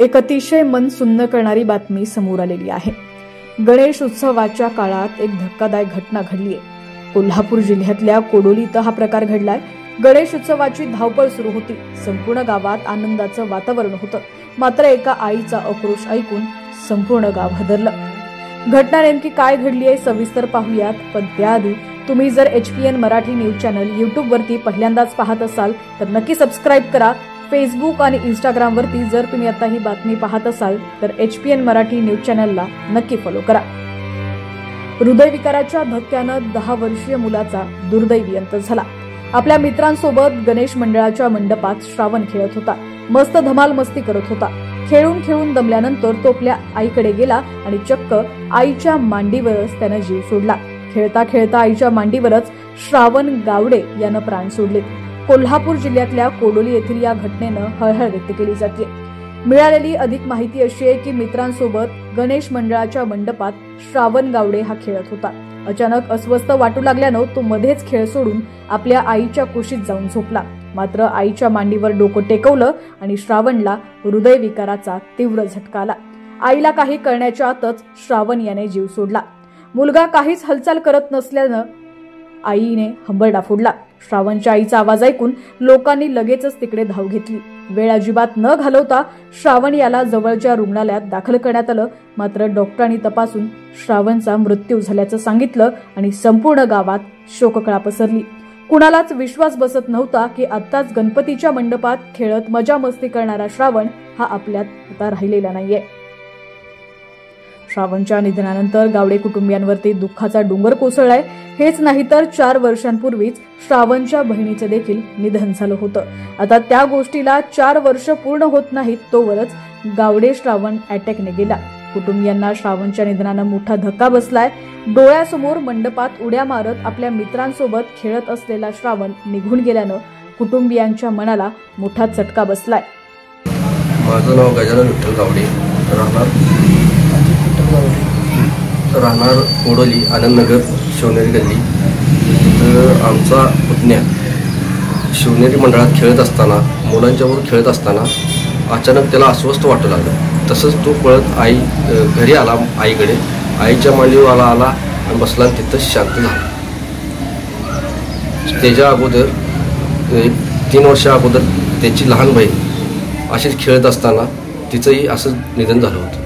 एक अतिशय मन सुन्न करणारी बातमी समोर आलेली आहे। गणेश उत्सवाच्या काळात एक धक्कादायक घटना घडली आहे। कोल्हापूर जिल्ह्यातल्या कोडोली इथं हा प्रकार घडलाय। गणेश उत्सवाची धावपळ सुरू होती। संपूर्ण गावात आनंदाचं वातावरण होतं। मात्र एका आईचा आक्रोश ऐकून संपूर्ण गाव हादरलं। घटना नेमकी काय घडली आहे सविस्तर पाहूयात, पण त्याआधी तुम्ही जर HPN Marathi news channel YouTube वरती पहिल्यांदाच पाहत असाल तर नक्की सबस्क्राइब करा। फेसबुक आणि इंस्टाग्राम वरती जर तुम्ही आता ही बातमी पाहत असाल तर HPN मराठी न्यूज चॅनलला नक्की फॉलो करा। हृदयविकाराच्या धक्क्यानं 10 वर्षीय मुलाचा दुर्दैवी अंत झाला। आपल्या मित्रांसोबत गणेश मंडळाच्या मंडपात श्रावण खेळत होता। मस्त धमाल मस्ती करत होता। खेळून खेळून दमल्यानंतर तो आपल्या आईकडे गेला आणि चक्क आईच्या मांडीवरच त्यानं जीव सोडला। खेळता खेळता आईच्या मांडीवरच श्रावण गावडे यानं प्राण सोडले। कोल्हापूर जिल्ह्यातल्या कोडोली येथील या घटनेनं हळहळ व्यक्त केली जाते। मिळालेली अधिक माहिती अशी आहे की मित्रांसोबत गणेश मंडळाच्या मंडपात श्रावण गावडे हा खेळत होता। अचानक अस्वस्थ वाटू लागल्यानं तो मध्येच खेळ सोडून आपल्या आईच्या कुशीत जाऊन झोपला। मात्र आईच्या मांडीवर डोकं टेकवलं आणि श्रावणला हृदयविकाराचा तीव्र झटका आला। आईला काही कळण्याच्या आतच श्रावण याने जीव सोडला। मुलगा काहीच हालचाल करत नसल्यानं आईने हंबरडा फोडला। श्रावणच्या आईचा आवाज ऐकून लोकांनी लगेचच तिकडे धाव घेतली। वेळ अजिबात न घालवता श्रावण याला जवळच्या रुग्णालयात दाखल करण्यात आलं। मात्र डॉक्टरांनी तपासून श्रावणचा मृत्यू झाल्याचं सांगितलं आणि संपूर्ण गावात शोककळा पसरली। कुणालाच विश्वास बसत नव्हता की आत्ताच गणपतीच्या मंडपात खेळत मजा मस्ती करणारा श्रावण हा आपल्यात आता राहिलेला नाहीये। श्रावणच्या निधनानंतर गावडे कुटुंबियांवरती दुःखाचा डोंगर कोसळलाय। हेच नाही तर 4 वर्षांपूर्वीच श्रावणच्या बहिणीचं देखील निधन झालं होतं। आता त्या गोष्टीला 4 वर्ष पूर्ण होत नाहीत तोवरच गावडे श्रावण अटॅकने गेला। कुटुंबियांना श्रावणच्या निधनानं मोठा धक्का बसलाय। डोळ्यासमोर मंडपात उड्या मारत आपल्या मित्रांसोबत खेळत असलेला श्रावण निघून गेल्यानं कुटुंबियांच्या मनाला मोठा चटका बसलाय। माझं नाव गजानन विठ्ठल गावडे, राहणार कोडोली आनंदनगर शिवनेरी गल्ली। तर आमचा पुतण्या शिवनेरी मंडळात खेळत असताना मुलांच्याबरोबर खेळत असताना अचानक त्याला अस्वस्थ वाटू लागलं। तसंच तो पळत घरी आला आईकडे। आईच्या मांडीवर आला आणि बसला आणि तिथं शांत झाला। त्याच्या अगोदर 3 वर्षा अगोदर त्याची लहान बहीण अशीच खेळत असताना तिचंही असं निधन झालं होतं।